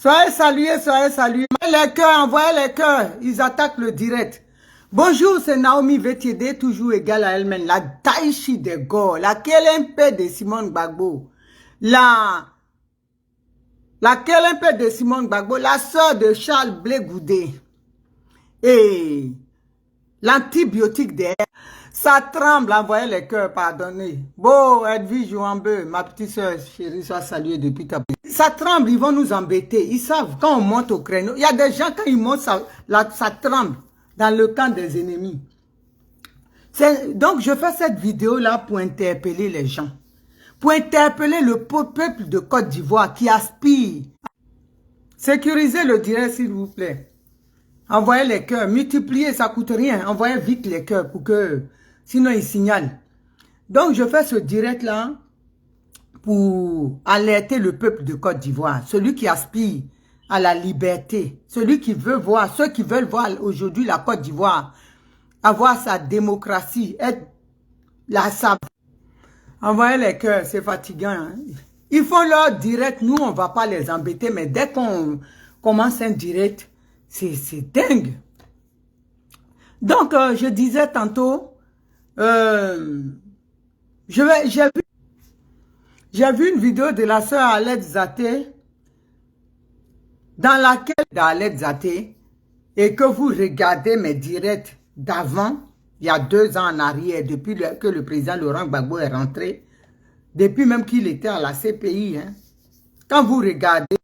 Soyez salués, soyez salués. Les cœurs, envoyez les cœurs. Ils attaquent le direct. Bonjour, c'est Naomi Vétiédé, toujours égale à elle-même. La Taïchi de Go, la Kélempe de Simone Gbagbo. La Kélempe de Simone Gbagbo, la sœur de Charles Blé Goudé. Et l'antibiotique de ça tremble, envoyez les cœurs, pardonnez. Bon, Edwige Jouambeu, ma petite soeur chérie, sois saluée depuis ta petite. Ça tremble, ils vont nous embêter. Ils savent, quand on monte au créneau, il y a des gens, quand ils montent, ça tremble dans le camp des ennemis. Donc, je fais cette vidéo-là pour interpeller les gens. Pour interpeller le peuple de Côte d'Ivoire qui aspire. Sécurisez le direct, s'il vous plaît. Envoyez les cœurs, multipliez, ça ne coûte rien. Envoyez vite les cœurs pour que, sinon ils signalent. Donc je fais ce direct-là pour alerter le peuple de Côte d'Ivoire, celui qui aspire à la liberté, celui qui veut voir, ceux qui veulent voir aujourd'hui la Côte d'Ivoire, avoir sa démocratie, être la savane. Envoyez les cœurs, c'est fatigant. Hein? Ils font leur direct, nous on ne va pas les embêter, mais dès qu'on commence un direct, c'est dingue. Donc, je disais tantôt, j'ai vu une vidéo de la sœur Alette Zaté, dans laquelle Alette Zaté, et que vous regardez mes directs d'avant, il y a 2 ans en arrière, depuis que le président Laurent Gbagbo est rentré, depuis même qu'il était à la CPI, hein, quand vous regardez,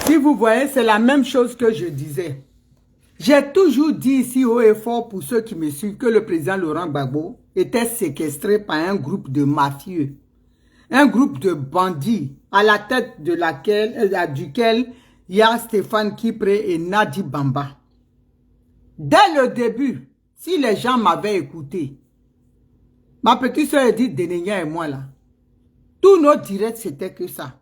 si vous voyez, c'est la même chose que je disais. J'ai toujours dit ici haut et fort pour ceux qui me suivent que le président Laurent Gbagbo était séquestré par un groupe de mafieux, un groupe de bandits à la tête de duquel il y a Stéphane Kipré et Nadi Bamba. Dès le début, si les gens m'avaient écouté, ma petite soeur Edith Denenia et moi là, tous nos directs c'était que ça.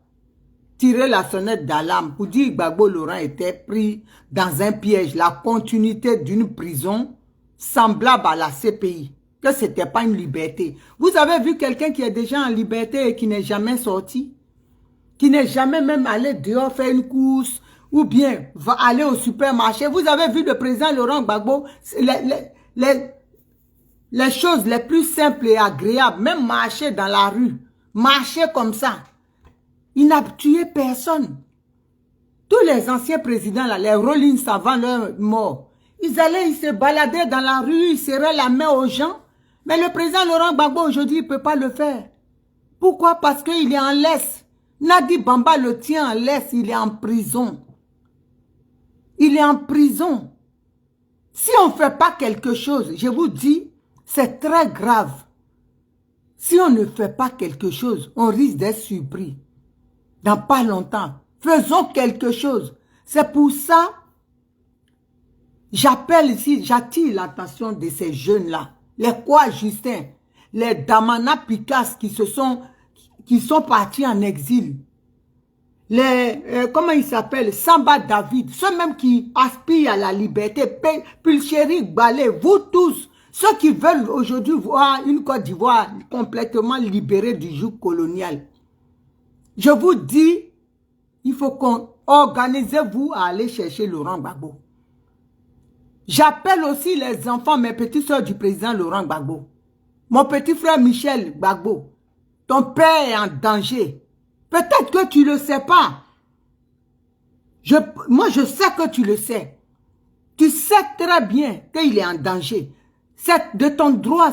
Tirer la sonnette d'alarme pour dire que Gbagbo Laurent était pris dans un piège, la continuité d'une prison semblable à la CPI, que ce n'était pas une liberté. Vous avez vu quelqu'un qui est déjà en liberté et qui n'est jamais sorti, qui n'est jamais même allé dehors faire une course ou bien va aller au supermarché. Vous avez vu le président Laurent Gbagbo, les choses les plus simples et agréables, même marcher dans la rue, marcher comme ça. Il n'a tué personne. Tous les anciens présidents, là, les Rollins avant leur mort, ils se baladaient dans la rue, ils serraient la main aux gens. Mais le président Laurent Gbagbo, aujourd'hui, il ne peut pas le faire. Pourquoi? Parce qu'il est en laisse. Nadi Bamba le tient en laisse, il est en prison. Il est en prison. Si on ne fait pas quelque chose, je vous dis, c'est très grave. Si on ne fait pas quelque chose, on risque d'être surpris. Dans pas longtemps. Faisons quelque chose. C'est pour ça, j'appelle ici, j'attire l'attention de ces jeunes-là. Les quoi Justin, les Damana Picasse qui sont partis en exil. Les, comment ils s'appellent? Samba David, ceux même qui aspirent à la liberté. Pulchéri Balé, vous tous, ceux qui veulent aujourd'hui voir une Côte d'Ivoire complètement libérée du joug colonial. Je vous dis, il faut qu'on organisez-vous à aller chercher Laurent Gbagbo. J'appelle aussi les enfants, mes petites soeurs du président Laurent Gbagbo. Mon petit frère Michel Gbagbo, ton père est en danger. Peut-être que tu ne le sais pas. Moi, je sais que tu le sais. Tu sais très bien qu'il est en danger. C'est de ton droit,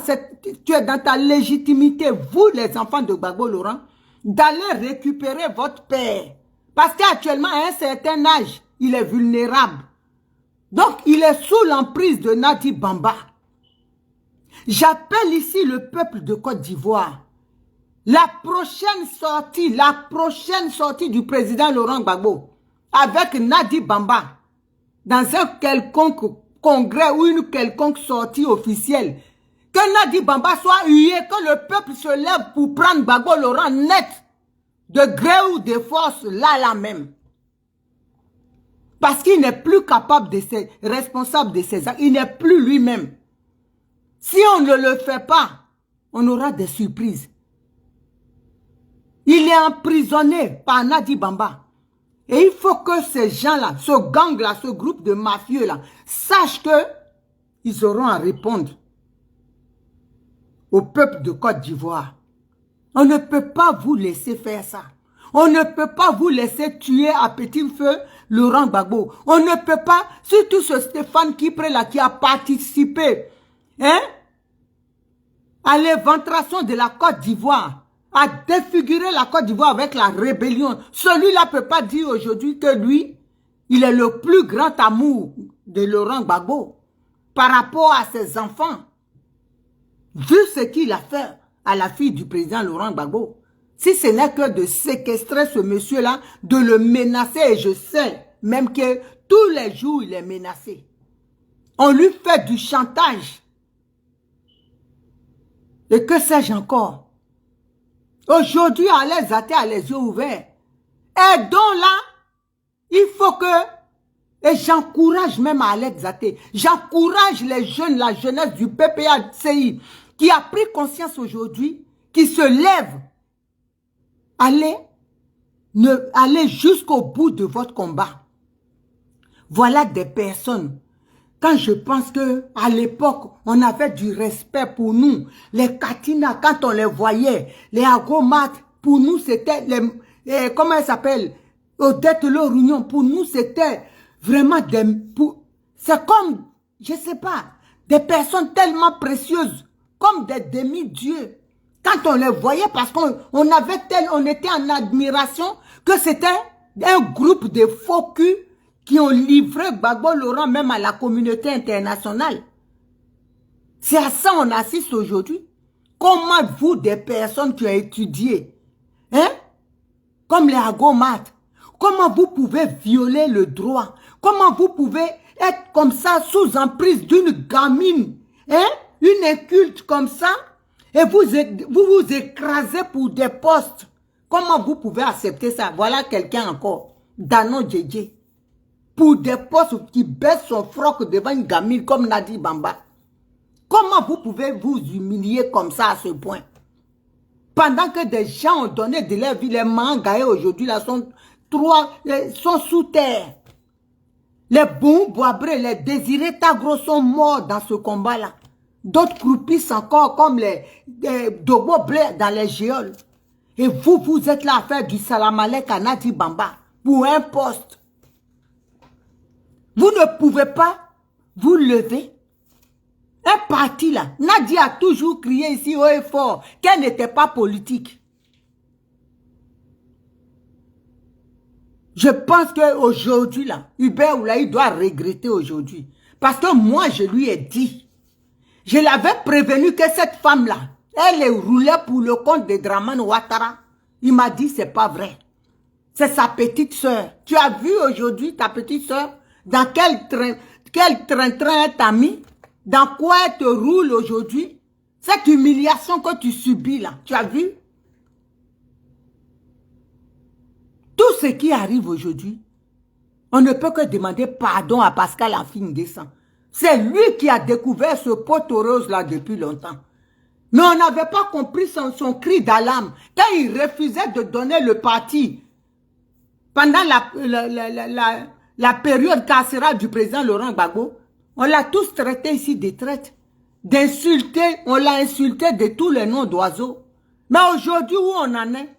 tu es dans ta légitimité, vous les enfants de Gbagbo Laurent, d'aller récupérer votre père. Parce qu'actuellement, à un certain âge, il est vulnérable. Donc, il est sous l'emprise de Nadi Bamba. J'appelle ici le peuple de Côte d'Ivoire. La prochaine sortie du président Laurent Gbagbo avec Nadi Bamba dans un quelconque congrès ou une quelconque sortie officielle, que Nadi Bamba soit hué, que le peuple se lève pour prendre Gbagbo Laurent net, de gré ou de force, là même. Parce qu'il n'est plus capable de ser responsable de ses actes, il n'est plus lui-même. Si on ne le fait pas, on aura des surprises. Il est emprisonné par Nadi Bamba. Et il faut que ces gens-là, ce gang-là, ce groupe de mafieux-là, sachent que ils auront à répondre au peuple de Côte d'Ivoire. On ne peut pas vous laisser faire ça. On ne peut pas vous laisser tuer à petit feu Laurent Gbagbo. On ne peut pas, surtout ce Stéphane Kipré là qui a participé à l'éventration de la Côte d'Ivoire, à défigurer la Côte d'Ivoire avec la rébellion. Celui-là ne peut pas dire aujourd'hui que lui, il est le plus grand amour de Laurent Gbagbo par rapport à ses enfants. Vu ce qu'il a fait à la fille du président Laurent Gbagbo, si ce n'est que de séquestrer ce monsieur-là, de le menacer, et je sais même que tous les jours il est menacé. On lui fait du chantage. Et que sais-je encore? Aujourd'hui, Alex Zaté a les yeux ouverts. Et donc là, il faut que, et j'encourage même Alex Zaté, j'encourage les jeunes, la jeunesse du PPA-CI, qui a pris conscience aujourd'hui, qui se lève, allez jusqu'au bout de votre combat. Voilà des personnes. Quand je pense que à l'époque, on avait du respect pour nous. Les Katina, quand on les voyait, les Agomat, pour nous, c'était les... comment elle s'appelle? Odette Lorugnon, pour nous, c'était vraiment des... C'est comme, je sais pas, des personnes tellement précieuses, comme des demi-dieux. Quand on les voyait, parce on était en admiration, que c'était un groupe de faux culs qui ont livré Gbagbo Laurent même à la communauté internationale. C'est à ça qu'on assiste aujourd'hui. Comment vous, des personnes qui ont étudié, comme les Agomat, comment vous pouvez violer le droit? Comment vous pouvez être comme ça sous emprise d'une gamine, une inculte comme ça, et vous vous écrasez pour des postes? Comment vous pouvez accepter ça? Voilà quelqu'un encore, Dano Djedje, pour des postes qui baissent son froc devant une gamine comme Nadi Bamba. Comment vous pouvez vous humilier comme ça à ce point? Pendant que des gens ont donné de leur vie, les mangaïs aujourd'hui là sont sous terre. Les bons boabrés, les désirés Tagro sont morts dans ce combat-là. D'autres croupissent encore comme les Dogo blés dans les géoles. Et vous êtes là à faire du salamalek à Nadi Bamba pour un poste. Vous ne pouvez pas vous lever. Un parti là, Nadi a toujours crié ici haut et fort qu'elle n'était pas politique. Je pense qu'aujourd'hui là, Hubert Oulaï doit regretter aujourd'hui. Parce que moi je lui ai dit, je l'avais prévenu que cette femme là, elle roulait pour le compte de Dramane Ouattara. Il m'a dit c'est pas vrai. C'est sa petite soeur. Tu as vu aujourd'hui ta petite soeur? Dans quel train elle t'a mis? Dans quoi elle te roule aujourd'hui? Cette humiliation que tu subis là, tu as vu? Tout ce qui arrive aujourd'hui, on ne peut que demander pardon à Pascal Affi-N'Guessan. C'est lui qui a découvert ce pot rose là depuis longtemps. Mais on n'avait pas compris son cri d'alarme quand il refusait de donner le parti pendant la période carcérale du président Laurent Gbagbo. On l'a tous traité ici de traite, d'insulter, on l'a insulté de tous les noms d'oiseaux. Mais aujourd'hui, où on en est?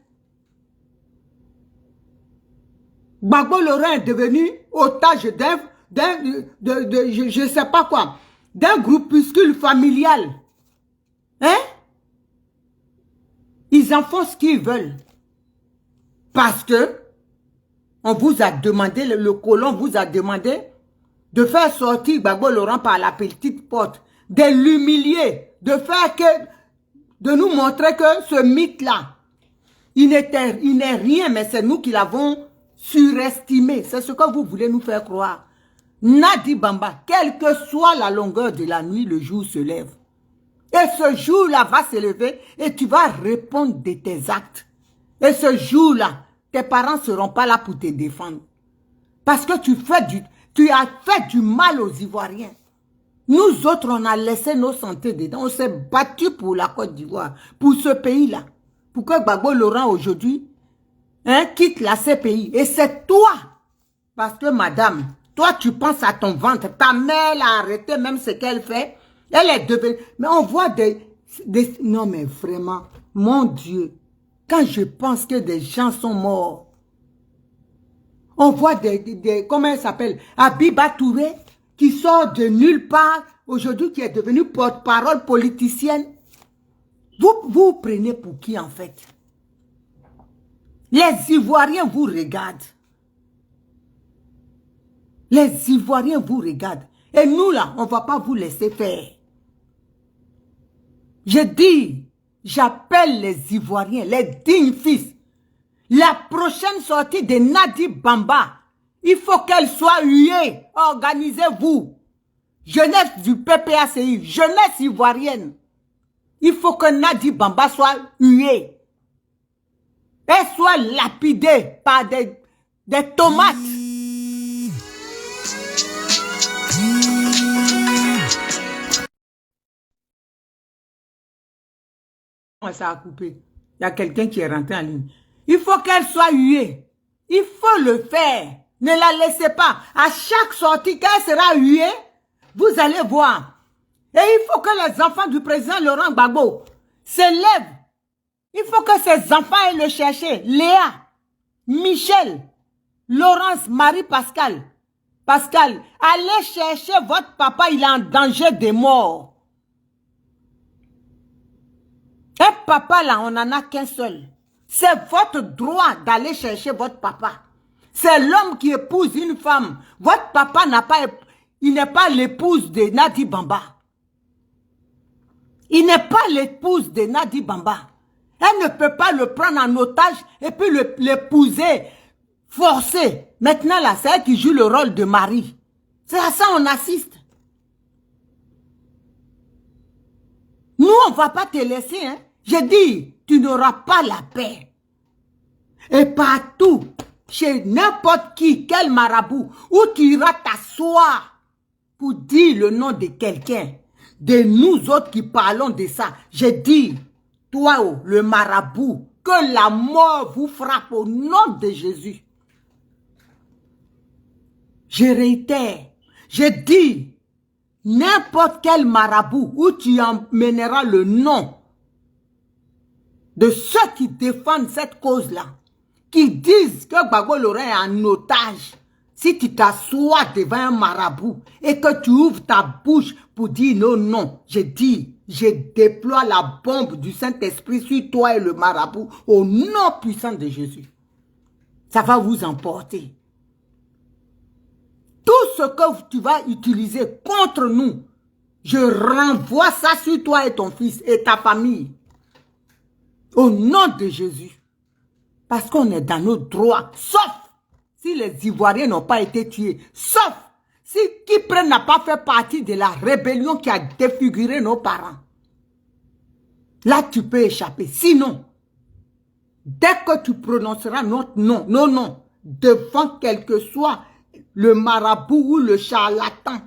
Gbagbo Laurent est devenu otage je sais pas quoi, d'un groupuscule familial. Ils en font ce qu'ils veulent. Parce que on vous a demandé, le colon vous a demandé de faire sortir Gbagbo Laurent par la petite porte, de l'humilier, de nous montrer que ce mythe-là, il n'est rien, mais c'est nous qui l'avons surestimé. C'est ce que vous voulez nous faire croire. Nadi Bamba, quelle que soit la longueur de la nuit, le jour se lève. Et ce jour-là va se lever et tu vas répondre de tes actes. Et ce jour-là, tes parents ne seront pas là pour te défendre. Parce que tu as fait du mal aux Ivoiriens. Nous autres, on a laissé nos santé dedans. On s'est battu pour la Côte d'Ivoire, pour ce pays-là. Pour que Gbagbo Laurent aujourd'hui hein, quitte la CPI. Et c'est toi, parce que madame, toi tu penses à ton ventre, ta mère l'a arrêté même ce qu'elle fait, elle est devenue, mais on voit non mais vraiment, mon Dieu, quand je pense que des gens sont morts, on voit comment elle s'appelle, Abiba Touré, qui sort de nulle part, aujourd'hui qui est devenue porte-parole politicienne. Vous prenez pour qui en fait? Les Ivoiriens vous regardent. Les Ivoiriens vous regardent. Et nous là, on ne va pas vous laisser faire. Je dis, j'appelle les Ivoiriens, les dignes fils. La prochaine sortie de Nadi Bamba, il faut qu'elle soit huée. Organisez-vous. Jeunesse du PPACI, jeunesse ivoirienne. Il faut que Nadi Bamba soit huée. Et soit lapidée par des tomates. Ça a coupé. Il y a quelqu'un qui est rentré en ligne. Il faut qu'elle soit huée. Il faut le faire. Ne la laissez pas. À chaque sortie, quand elle sera huée, vous allez voir. Et il faut que les enfants du président Laurent Gbagbo se lèvent. Il faut que ces enfants aillent le chercher. Léa, Michel, Laurence, Marie-Pascal. Pascal, allez chercher votre papa, il est en danger de mort. Un papa là, on n'en a qu'un seul. C'est votre droit d'aller chercher votre papa. C'est l'homme qui épouse une femme. Votre papa il n'est pas l'épouse de Nadi Bamba. Il n'est pas l'épouse de Nadi Bamba. Elle ne peut pas le prendre en otage et puis l'épouser, forcer. Maintenant là, c'est elle qui joue le rôle de mari. C'est à ça qu'on assiste. Nous, on ne va pas te laisser, hein. Je dis, tu n'auras pas la paix. Et partout, chez n'importe qui, quel marabout, où tu iras t'asseoir pour dire le nom de quelqu'un, de nous autres qui parlons de ça, je dis, toi, le marabout, que la mort vous frappe au nom de Jésus. Je réitère, je dis, n'importe quel marabout où tu emmèneras le nom de ceux qui défendent cette cause-là, qui disent que Gbagbo Laurent est en otage, si tu t'assois devant un marabout et que tu ouvres ta bouche pour dire non, non, je dis, je déploie la bombe du Saint-Esprit sur toi et le marabout au nom puissant de Jésus. Ça va vous emporter. Tout ce que tu vas utiliser contre nous, je renvoie ça sur toi et ton fils et ta famille. Au nom de Jésus. Parce qu'on est dans nos droits. Sauf si les Ivoiriens n'ont pas été tués. Sauf si Kypre n'a pas fait partie de la rébellion qui a défiguré nos parents. Là, tu peux échapper. Sinon, dès que tu prononceras notre nom, nos noms, devant quel que soit le marabout ou le charlatan,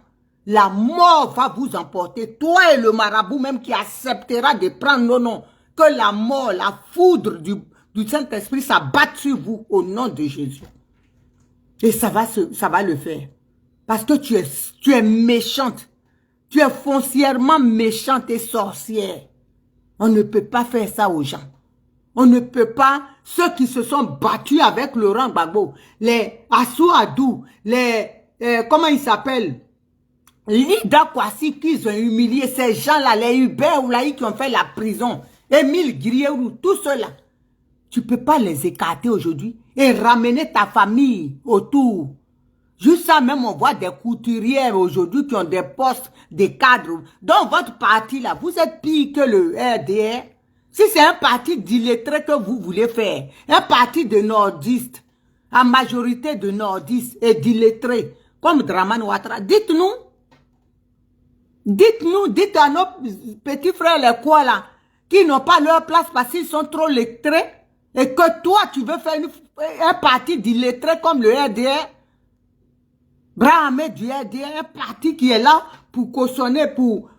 la mort va vous emporter. Toi et le marabout même qui acceptera de prendre nos noms. Que la mort, la foudre du Saint-Esprit s'abatte sur vous au nom de Jésus. Et ça va le faire. Parce que tu es méchante. Tu es foncièrement méchante et sorcière. On ne peut pas faire ça aux gens. On ne peut pas, ceux qui se sont battus avec Laurent Gbagbo, les Assou Adou, comment ils s'appellent? Lida Kwasi qui ont humilié ces gens-là, les Hubert Oulaï qui ont fait la prison. Émile Guerriero, tout cela, tu ne peux pas les écarter aujourd'hui et ramener ta famille autour. Juste ça même, on voit des couturières aujourd'hui qui ont des postes, des cadres. Dans votre parti là, vous êtes pire que le RDR. Si c'est un parti d'illettrés que vous voulez faire, un parti de nordistes, en majorité de nordistes et d'illettrés, comme Dramane Ouattara, dites-nous, dites à nos petits frères les quoi là, qui n'ont pas leur place parce qu'ils sont trop lettrés, et que toi, tu veux faire un parti d'illettrés comme le RDR, Brahame du RDR, un parti qui est là pour cautionner, pour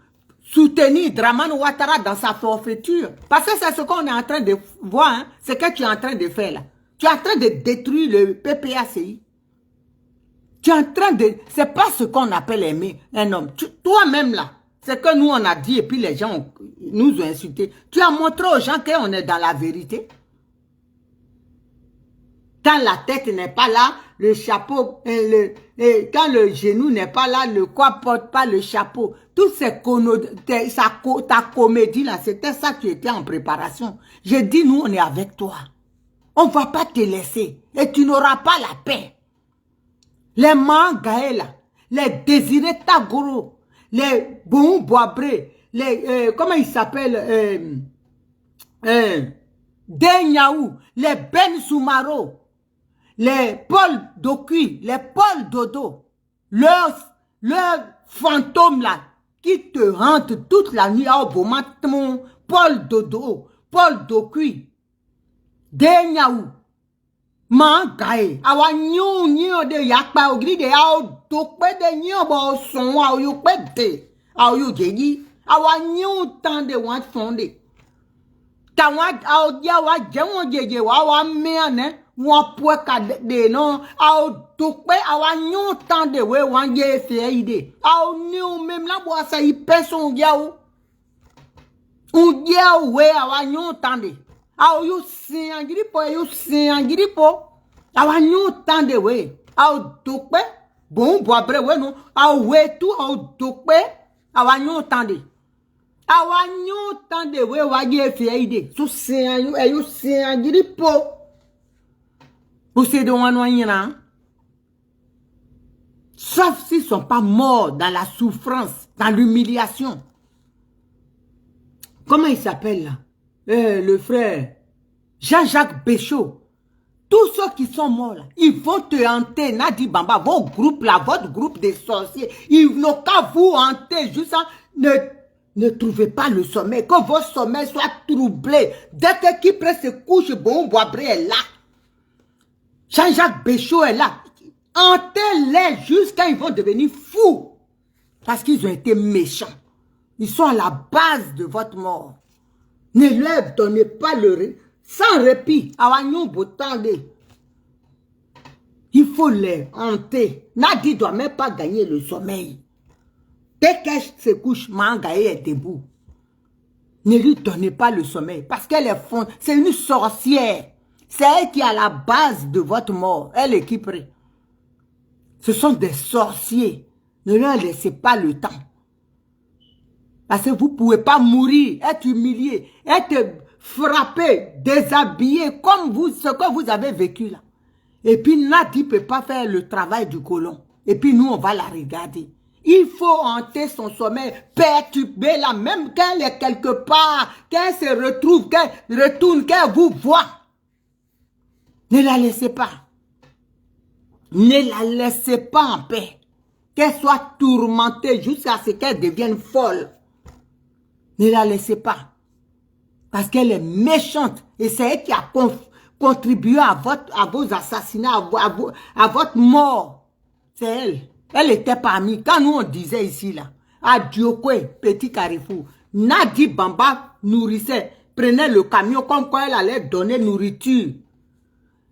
soutenir Dramane Ouattara dans sa forfaiture. Parce que c'est ce qu'on est en train de voir, hein, ce que tu es en train de faire là. Tu es en train de détruire le PPACI. Tu es en train de... C'est pas ce qu'on appelle aimer un homme. Toi-même là, c'est que nous on a dit et puis les gens nous ont insultés. Tu as montré aux gens qu'on est dans la vérité. Quand la tête n'est pas là, le chapeau, quand le genou n'est pas là, le corps porte pas le chapeau. Toutes ces ta comédie là, c'était ça qui était en préparation. J'ai dit, nous, on est avec toi. On va pas te laisser. Et tu n'auras pas la paix. Les Mangaé là, les Désiré Tagoro, les Boum Boabré, les, comment ils s'appellent, Denyaou, les Ben Soumaro, les Paul Dokui, les Paul Dodo, leurs fantômes là, qui te hantent toute la nuit au Bomaton, Paul Dodo, Paul Dokui, Denyaou, Mangaé, awa nyo de yakpa ogri de ao dokpe de nyo bo son wa yo pede, ao yo jeji, awa nyo tan de wan fonde. Ta wan ao dia wa jemo jeje wa me ane, wan pwe ka de no, ao dokpe awa nyo tan de we wan je fe ide. Ao nyo même la bo sa yi person dia ou. Un dia we awa nyo tan de. Aw you sin angiripo, you sin angiripo. Awa nyu tande we. Aw dokpe. Bon boabre we no. Aw we tout aw dokpe. Awa nyu tande. Awa nyu tande we wage fie ide. So sin you sin angiripo. Vous c'est de wan. Sauf s'ils sont pas morts dans la souffrance, dans l'humiliation. Comment il s'appelle là? Le frère Jean-Jacques Béchaud, tous ceux qui sont morts là, ils vont te hanter, Nadi Bamba, vos groupes là, votre groupe des sorciers, ils n'ont qu'à vous hanter, juste ça, ne trouvez pas le sommeil, que votre sommeil soit troublé. Dès que qui prend se couche, bon, Boabré est là. Jean-Jacques Béchaud est là. Hantez-les jusqu'à ils vont devenir fous. Parce qu'ils ont été méchants. Ils sont à la base de votre mort. Ne leur donnez pas le sans répit. Il faut les hanter. Nadi ne doit même pas gagner le sommeil. Dès qu'elle se couche, Mangaé est debout. Ne lui donnez pas le sommeil. Parce qu'elle est fond. C'est une sorcière. C'est elle qui est à la base de votre mort. Elle est qui prie. Ce sont des sorciers. Ne leur laissez pas le temps. Parce que vous ne pouvez pas mourir, être humilié, être frappé, déshabillé, comme ce que vous avez vécu là. Et puis Nadi ne peut pas faire le travail du colon. Et puis nous, on va la regarder. Il faut hanter son sommeil, perturber la même qu'elle est quelque part, qu'elle se retrouve, qu'elle retourne, qu'elle vous voit. Ne la laissez pas. Ne la laissez pas en paix. Qu'elle soit tourmentée jusqu'à ce qu'elle devienne folle. Ne la laissez pas. Parce qu'elle est méchante. Et c'est elle qui a contribué à vos assassinats, à votre mort. C'est elle. Elle était parmi. Quand nous on disait ici, là, à Diokwe, Petit Carrefour, Nadi Bamba nourrissait, prenait le camion comme quoi elle allait donner nourriture.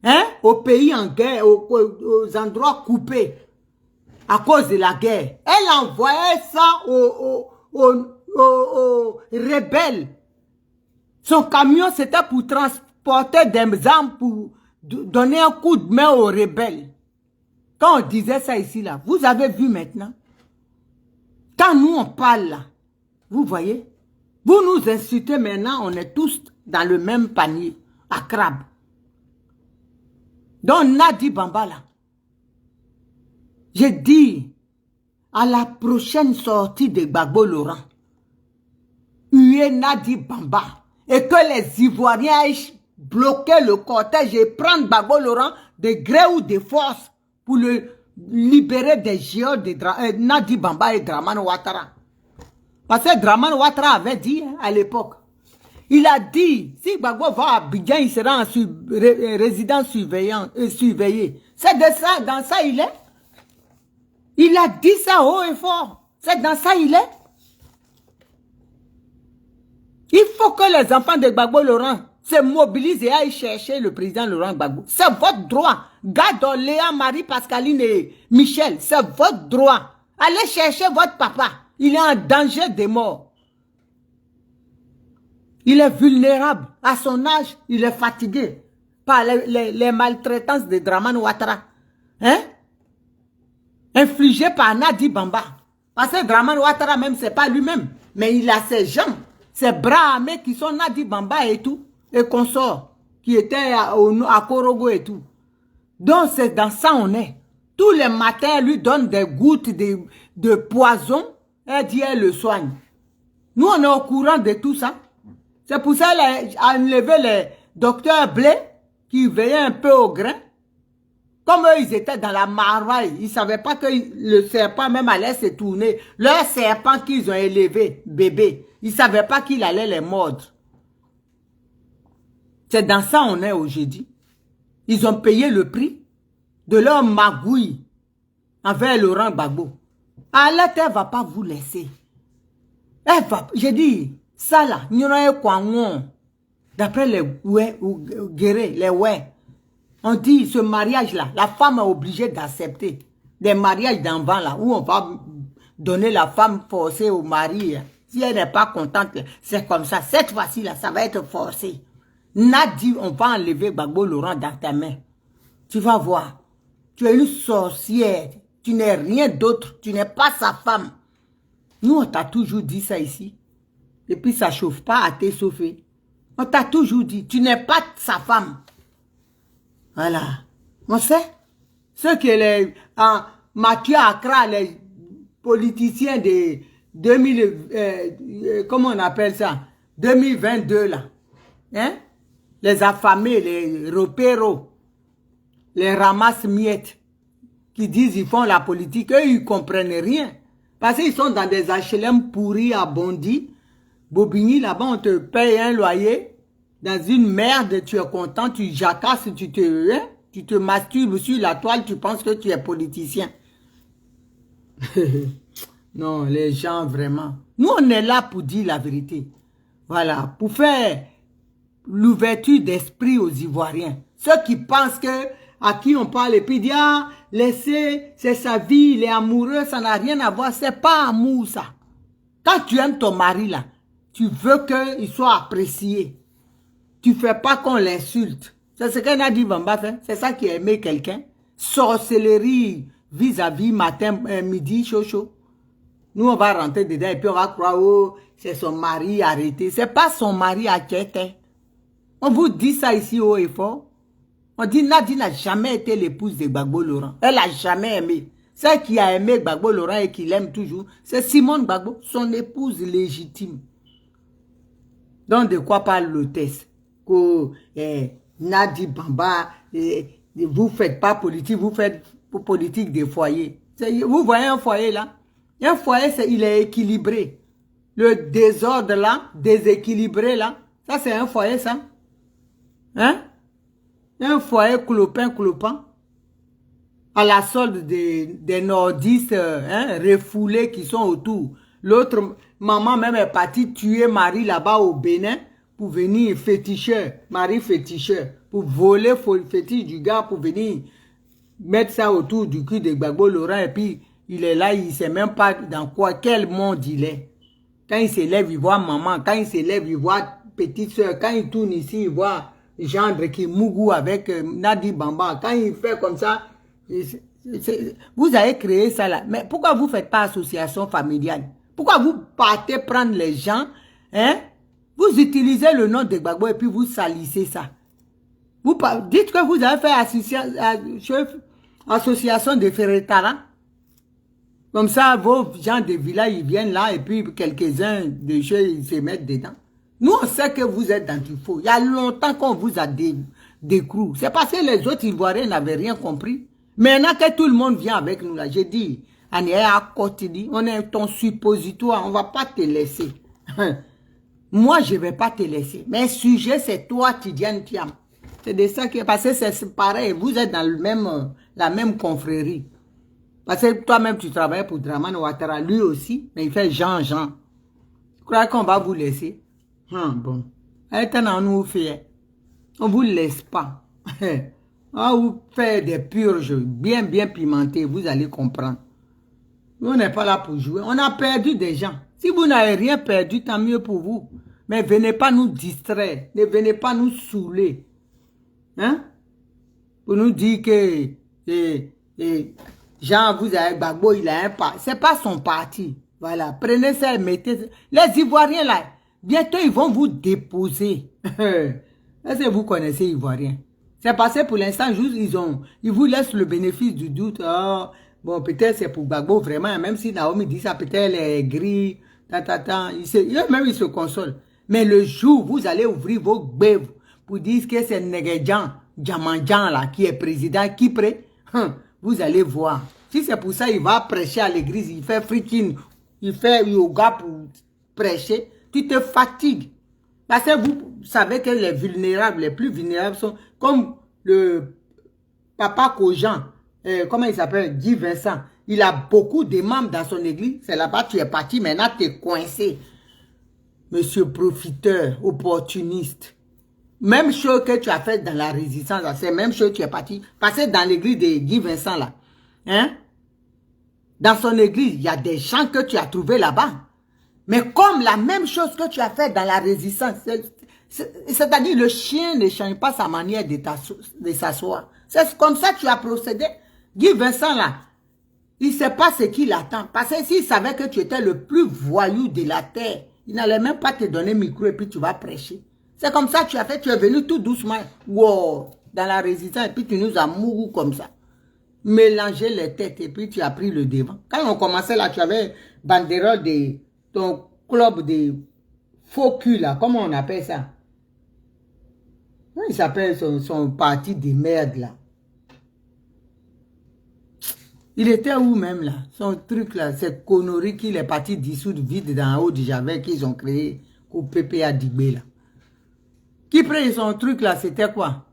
Hein? Au pays en guerre, aux endroits coupés. À cause de la guerre. Elle envoyait ça aux rebelles. Son camion, c'était pour transporter des armes, pour donner un coup de main aux rebelles. Quand on disait ça ici, là, vous avez vu maintenant. Quand nous, on parle là, vous voyez, vous nous insultez maintenant, on est tous dans le même panier, à crabe. Donc, Nadi Bamba là, j'ai dit, à la prochaine sortie de Gbagbo Laurent, huer Nadi Bamba, et que les Ivoiriens aient bloqué le cortège et prendre Gbagbo Laurent de gré ou de force pour le libérer des géants de Nadi Bamba et Dramane Ouattara. Parce que Dramane Ouattara avait dit à l'époque, il a dit, si Gbagbo va à Abidjan, il sera en résident surveillé. C'est de ça, dans ça il est. Il a dit ça haut et fort. C'est dans ça il est. Il faut que les enfants de Gbagbo Laurent se mobilise et aille chercher le président Laurent Gbagbo. C'est votre droit. Gado, Léa, Marie, Pascaline et Michel, c'est votre droit. Allez chercher votre papa. Il est en danger de mort. Il est vulnérable. À son âge, il est fatigué par les maltraitances de Dramane Ouattara. Hein? Infligées par Nadi Bamba. Parce que Dramane Ouattara même, c'est pas lui-même. Mais il a ses jambes, ses bras armés qui sont Nadi Bamba et tout. Et consorts qui étaient à Korogo et tout. Donc c'est dans ça on est. Tous les matins, elle lui donne des gouttes de poison. Elle dit elle le soigne. Nous on est au courant de tout ça. C'est pour ça qu'elle a enlevé les docteurs Blé qui veillaient un peu au grain. Comme eux, ils étaient dans la marvaille. Ils ne savaient pas que le serpent même allait se tourner. Leur serpent qu'ils ont élevé, bébé, ils ne savaient pas qu'il allait les mordre. C'est dans ça on est aujourd'hui. Ils ont payé le prix de leur magouille envers Laurent Gbagbo. Alette, elle ne va pas vous laisser. Elle va, j'ai dit, ça là, il y en a quoi, d'après les guérés, les ouais. On dit, ce mariage-là, la femme est obligée d'accepter. Des mariages d'enfants là, où on va donner la femme forcée au mari. Si elle n'est pas contente, c'est comme ça. Cette fois-ci là, ça va être forcé. Nadi, on va enlever Gbagbo Laurent dans ta main. Tu vas voir. Tu es une sorcière. Tu n'es rien d'autre. Tu n'es pas sa femme. Nous, on t'a toujours dit ça ici. Et puis, ça ne chauffe pas à t'essouffler. On t'a toujours dit, tu n'es pas sa femme. Voilà. On sait. Ce que les Mathieu Accra, les politiciens de 2000, comment on appelle ça? 2022 là. Hein? Les affamés, les repéros, les ramasse-miettes, qui disent qu'ils font la politique, eux, ils ne comprennent rien. Parce qu'ils sont dans des HLM pourris à Bondy. Bobigny, là-bas, on te paye un loyer. Dans une merde, tu es content, tu jacasses, tu te masturbes sur la toile, tu penses que tu es politicien. Non, les gens, vraiment. Nous, on est là pour dire la vérité. Voilà, pour faire l'ouverture d'esprit aux Ivoiriens. Ceux qui pensent que à qui on parle et puis disent, ah, laissez, c'est sa vie, il est amoureux, ça n'a rien à voir, c'est pas amour ça. Quand tu aimes ton mari là, tu veux qu'il soit apprécié. Tu fais pas qu'on l'insulte. C'est ce que Nadi Bamba fait, c'est ça qui a aimé quelqu'un. Sorcellerie vis-à-vis matin, midi, chaud. Nous on va rentrer dedans et puis on va croire, oh, c'est son mari arrêté. C'est pas son mari à Tchète. On vous dit ça ici haut et fort. On dit Nadi n'a jamais été l'épouse de Gbagbo Laurent. Elle n'a jamais aimé. Celle qui a aimé Gbagbo Laurent et qui l'aime toujours, c'est Simone Gbagbo, son épouse légitime. Donc de quoi parle l'hôtesse? Que Nadi Bamba, vous faites pas politique, vous faites politique des foyers. Vous voyez un foyer là? Un foyer, il est équilibré. Le désordre là, déséquilibré là, ça c'est un foyer ça? Hein? Un foyer clopin, à la solde des nordistes refoulés qui sont autour. L'autre maman même est partie tuer Marie là-bas au Bénin pour venir féticheur, Marie féticheur, pour voler fétiche du gars pour venir mettre ça autour du cul de Gbagbo Laurent et puis il est là, il ne sait même pas dans quel monde il est. Quand il se lève, il voit maman, quand il se lève, il voit petite soeur, quand il tourne ici, il voit gendre qui mougou avec Nadi Bamba. Quand il fait comme ça, vous avez créé ça là. Mais pourquoi vous ne faites pas association familiale? Pourquoi vous partez prendre les gens, hein? Vous utilisez le nom de Gbagbo et puis vous salissez ça. Vous dites que vous avez fait association de Ferretara. Comme ça, vos gens de village, ils viennent là et puis quelques-uns de chez ils se mettent dedans. Nous, on sait que vous êtes dans du faux. Il y a longtemps qu'on vous a décroûté. C'est parce que les autres Ivoiriens n'avaient rien compris. Maintenant que tout le monde vient avec nous, là, j'ai dit, on est à côté, on est ton suppositoire, on ne va pas te laisser. Moi, je ne vais pas te laisser. Mais le sujet, c'est toi, Tidiane Thiam. C'est de ça qui est passé, c'est pareil. Vous êtes dans la même confrérie. Parce que toi-même, tu travailles pour Dramane Ouattara, lui aussi, mais il fait Jean. Tu crois qu'on va vous laisser? Bon. Elle est en nous fait. On ne vous laisse pas. On vous fait des purges bien pimentées, vous allez comprendre. On n'est pas là pour jouer. On a perdu des gens. Si vous n'avez rien perdu, tant mieux pour vous. Mais venez pas nous distraire. Ne venez pas nous saouler. Hein? Pour nous dire que Jean, vous avez Gbagbo, il a un parti. C'est pas son parti. Voilà. Prenez ça et mettez. Les Ivoiriens là, bientôt ils vont vous déposer. Est-ce que vous connaissez Ivoiriens? C'est passé pour l'instant, juste ils vous laissent le bénéfice du doute. Oh, bon, peut-être c'est pour Gbagbo vraiment, même si Naomi dit ça, peut-être elle est gris, même il se console. Mais le jour où vous allez ouvrir vos gbèves pour dire que c'est Negedjan, Djamandjan là, qui est président, qui prêt, vous allez voir. Si c'est pour ça, il va prêcher à l'église, il fait freaking, il fait yoga pour prêcher, tu te fatigues. Parce que vous savez que les vulnérables, les plus vulnérables sont comme le papa Kojan, comment il s'appelle, Guy Vincent. Il a beaucoup de membres dans son église. C'est là-bas tu es parti, maintenant tu es coincé. Monsieur profiteur, opportuniste. Même chose que tu as fait dans la résistance, c'est même chose que tu es parti. Parce que dans l'église de Guy Vincent là, hein, dans son église, il y a des gens que tu as trouvés là-bas. Mais comme la même chose que tu as fait dans la résistance, c'est-à-dire le chien ne change pas sa manière de s'asseoir. C'est comme ça que tu as procédé. Guy Vincent là, il ne sait pas ce qu'il attend. Parce que s'il savait que tu étais le plus voyou de la terre, il n'allait même pas te donner micro et puis tu vas prêcher. C'est comme ça que tu as fait, tu es venu tout doucement, wow, dans la résistance et puis tu nous as mouru comme ça. Mélanger les têtes et puis tu as pris le devant. Quand on commençait là, tu avais banderole de ton club de faux cul là, comment on appelle ça? Comment il s'appelle son parti de merde là? Il était où même là? Son truc là, cette connerie qu'il est parti dissoudre vide dans haut du Javel qu'ils ont créé au PPA Dibé là. Qui prenait son truc là, c'était quoi?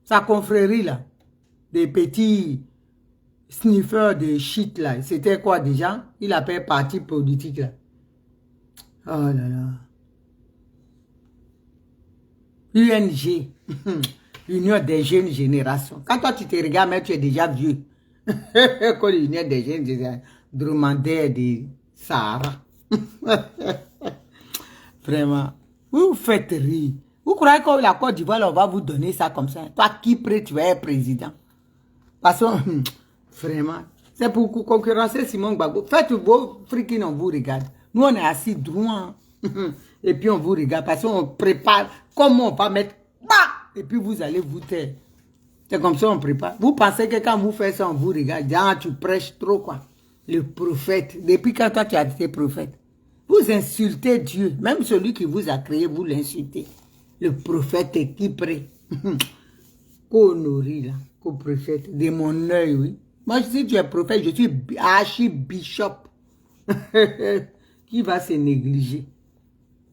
Sa confrérie là, des petits sniffers de shit là, c'était quoi déjà? Il appelle parti politique là. Oh là là. UNG, Union des jeunes générations. Quand toi tu te regardes, mais tu es déjà vieux. Quand l'Union des jeunes Drumandaires de Sahara. Vraiment. Vous faites rire. Vous croyez que la Côte d'Ivoire, on va vous donner ça comme ça? Toi qui prêt, tu vas être président. Parce que, vraiment, c'est pour concurrencer Simon Gbagbo. Faites vos freaking, on vous regarde. Nous, on est assis droit. Et puis, on vous regarde. Parce qu'on prépare comment on va mettre. Et puis, vous allez vous taire. C'est comme ça on prépare. Vous pensez que quand vous faites ça, on vous regarde. Ah, tu prêches trop, quoi. Le prophète. Depuis quand toi, tu as été prophète? Vous insultez Dieu. Même celui qui vous a créé, vous l'insultez. Le prophète qui prie. Connerie là, co-prophète. De mon œil, oui. Moi, si tu es prophète, je suis archibishop. Qui va se négliger?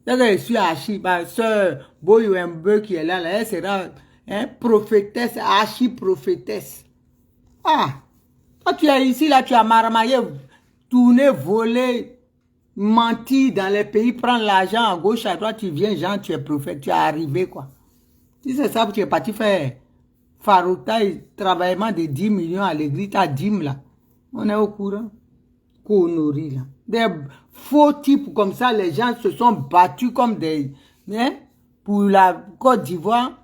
Je suis ma soeur Boyouembe qui est là, elle sera prophétesse, archi-prophétesse. Ah, quand tu es ici, là, tu as marmaillé, tourné, volé, menti dans les pays, prendre l'argent à gauche, à droite, tu viens, Jean, tu es prophète, tu es arrivé, quoi. Si c'est ça que tu es parti faire Farouta et travaillement de 10 millions à l'église, ta dîme, là, on est au courant. Conneries, là. Des faux types comme ça, les gens se sont battus comme des... Hein? Pour la Côte d'Ivoire,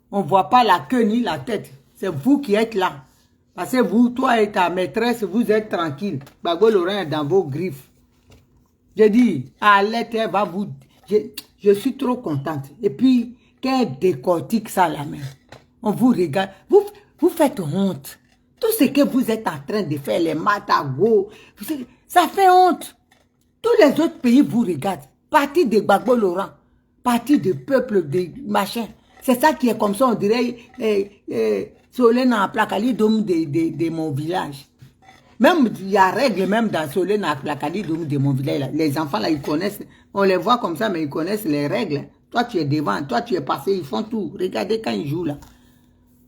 on ne voit pas la queue ni la tête. C'est vous qui êtes là. Parce que vous, toi et ta maîtresse, vous êtes tranquille. Gbagbo Laurent est dans vos griffes. Je dis, Alette, elle va vous... Je suis trop contente. Et puis, qu'elle décortique ça la main. On vous regarde. Vous faites honte. Tout ce que vous êtes en train de faire, les Matago, ça fait honte. Tous les autres pays vous regardent. Parti de Gbagbo Laurent. Parti de peuple, de machin. C'est ça qui est comme ça, on dirait, Solène en Plakali de mon village. Même, il y a règle même dans Solène en Plakali de mon village. Là. Les enfants, là, ils connaissent, on les voit comme ça, mais ils connaissent les règles. Toi, tu es devant, toi, tu es passé, ils font tout. Regardez quand ils jouent là.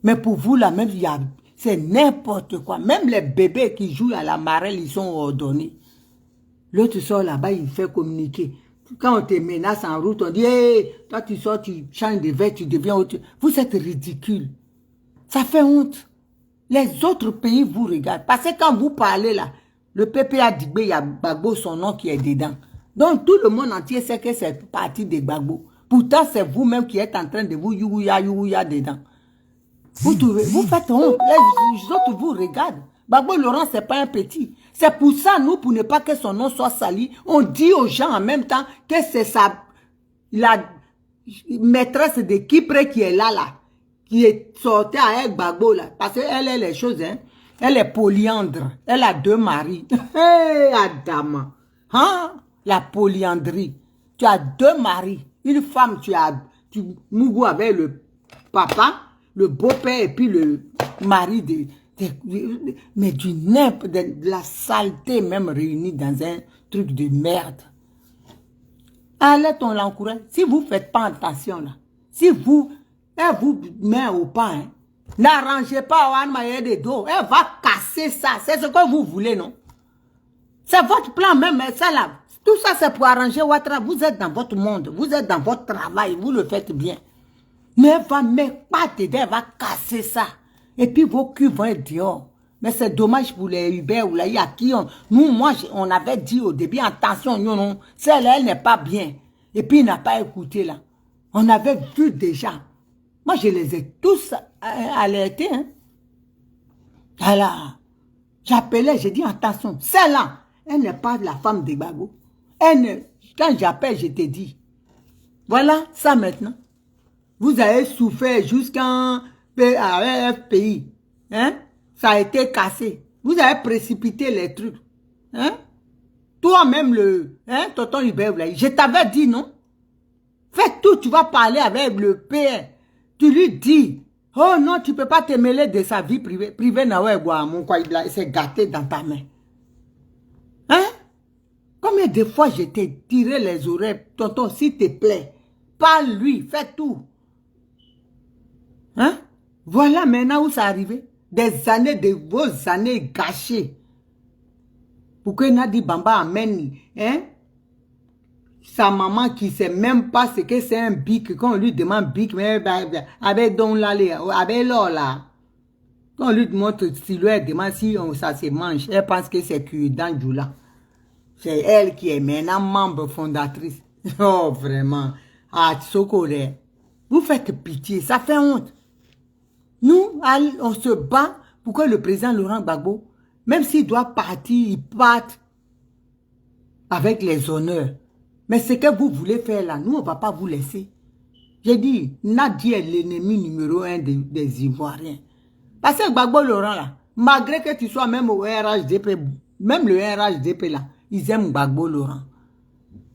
Mais pour vous, là, même, c'est n'importe quoi. Même les bébés qui jouent à la marelle, ils sont ordonnés. L'autre sort là-bas, il fait communiquer. Quand on te menace en route, on dit, hey, toi tu sors, tu changes de vêtements, tu deviens autre. Vous êtes ridicule. Ça fait honte. Les autres pays vous regardent. Parce que quand vous parlez là, le PPA Digbe, il y a Gbagbo, son nom qui est dedans. Donc tout le monde entier sait que c'est parti de Gbagbo. Pourtant, c'est vous-même qui êtes en train de vous youya dedans. Vous faites honte. Les autres vous regardent. Gbagbo Laurent, c'est pas un petit. C'est pour ça, nous, pour ne pas que son nom soit sali, on dit aux gens en même temps que c'est la maîtresse de Kipre qui est là, qui est sortie avec Gbagbo, là. Parce qu'elle est les choses, hein. Elle est polyandre. Elle a 2 maris. Hé, Adama. Hein? La polyandrie. Tu as 2 maris. Une femme, tu mougou avec le papa, le beau-père et puis le mari mais du n'importe, de la saleté même réunie dans un truc de merde. Allez, on l'encourage. Si vous ne faites pas attention là, si elle vous met au pas, hein, n'arrangez pas Anne Maye de dos, elle va casser ça. C'est ce que vous voulez, non? C'est votre plan même, ça là. Tout ça, c'est pour arranger Ouattara. Vous êtes dans votre monde, vous êtes dans votre travail, vous le faites bien. Mais elle va mettre pas t'aider, elle va casser ça. Et puis vos culs vont être dehors. Mais c'est dommage pour les Uber ou là, il y a qui on avait dit au début, attention, non, celle-là, elle n'est pas bien. Et puis il n'a pas écouté là. On avait vu déjà. Moi, je les ai tous alertés. Hein. Alors, j'appelais, j'ai dit, attention, celle-là, elle n'est pas la femme de Gbagbo. Quand j'appelle, je te dis. Voilà, ça maintenant. Vous avez souffert jusqu'en FPI. Hein? Ça a été cassé. Vous avez précipité les trucs. Hein? Toi-même, tonton Hubert, je t'avais dit, non? Fais tout, tu vas parler avec le père. Tu lui dis, oh non, tu ne peux pas te mêler de sa vie privée. Privée, mon quoi, il s'est gâté dans ta main. Hein? Combien de fois je t'ai tiré les oreilles, tonton, s'il te plaît, parle lui, fais tout. Hein? Voilà maintenant où ça arrivé. Des années, de vos années gâchées. Pour que Nadi Bamba amène, hein? Sa maman qui ne sait même pas ce que c'est un bic, quand on lui demande bic, mais avec don là, avec l'or là. Quand on lui montre si elle demande si ça se mange, elle pense que c'est cure-dent là. C'est elle qui est maintenant membre fondatrice. Oh, vraiment. Ah, Sokole. Vous faites pitié, ça fait honte. Nous, on se bat pour que le président Laurent Gbagbo, même s'il doit partir, il parte avec les honneurs. Mais ce que vous voulez faire là, nous, on ne va pas vous laisser. J'ai dit, Nadi est l'ennemi numéro 1 des Ivoiriens. Parce que Gbagbo Laurent là, malgré que tu sois même au RHDP, même le RHDP là, ils aiment Gbagbo Laurent.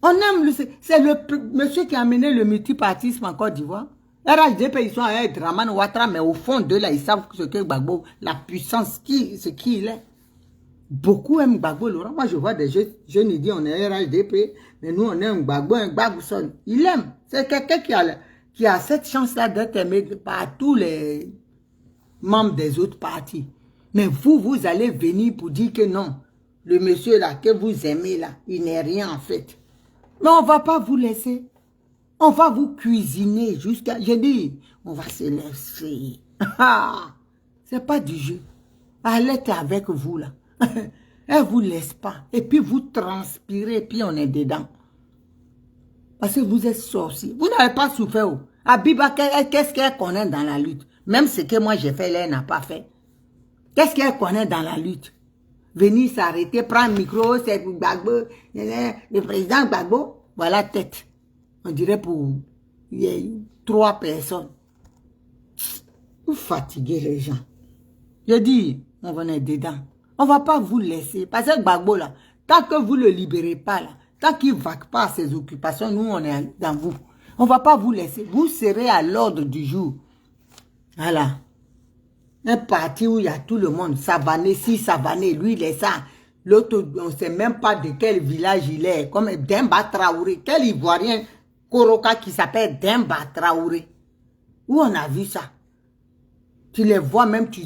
On aime, c'est le monsieur qui a amené le multipartisme en Côte d'Ivoire. RHDP, ils sont avec Draman Ouattara, mais au fond d'eux là, ils savent ce que Gbagbo, la puissance, ce qu'il est. Beaucoup aiment Gbagbo Laurent. Moi, je vois des jeunes, ils disent on est RHDP, mais nous, on aime Gbagbo, un Gbagbo seul. Il aime. C'est quelqu'un qui a cette chance-là d'être aimé par tous les membres des autres partis. Mais vous allez venir pour dire que non, le monsieur là, que vous aimez là, il n'est rien en fait. Mais on ne va pas vous laisser. On va vous cuisiner jusqu'à... J'ai dit, on va se laisser. C'est pas du jeu. Elle est avec vous là. Elle ne vous laisse pas. Et puis vous transpirez, et puis on est dedans. Parce que vous êtes sorciers. Vous n'avez pas souffert. Abiba, qu'est-ce qu'elle connaît dans la lutte? Même ce que moi j'ai fait, elle n'a pas fait. Qu'est-ce qu'elle connaît dans la lutte? Venir s'arrêter, prendre le micro, c'est Gbagbo, le président Gbagbo, voilà tête. On dirait pour 3 personnes. Vous fatiguez les gens. Je dis, on va être dedans. On ne va pas vous laisser. Parce que Gbagbo là, tant que vous ne le libérez pas là, tant qu'il ne vaque pas à ses occupations, nous on est dans vous. On ne va pas vous laisser. Vous serez à l'ordre du jour. Voilà. Un parti où il y a tout le monde. Savané, si Savané, lui il est ça. L'autre, on ne sait même pas de quel village il est. Comme Demba Traoré. Quel Ivoirien Koroka qui s'appelle Demba Traoré. Où on a vu ça? Tu les vois même, tu...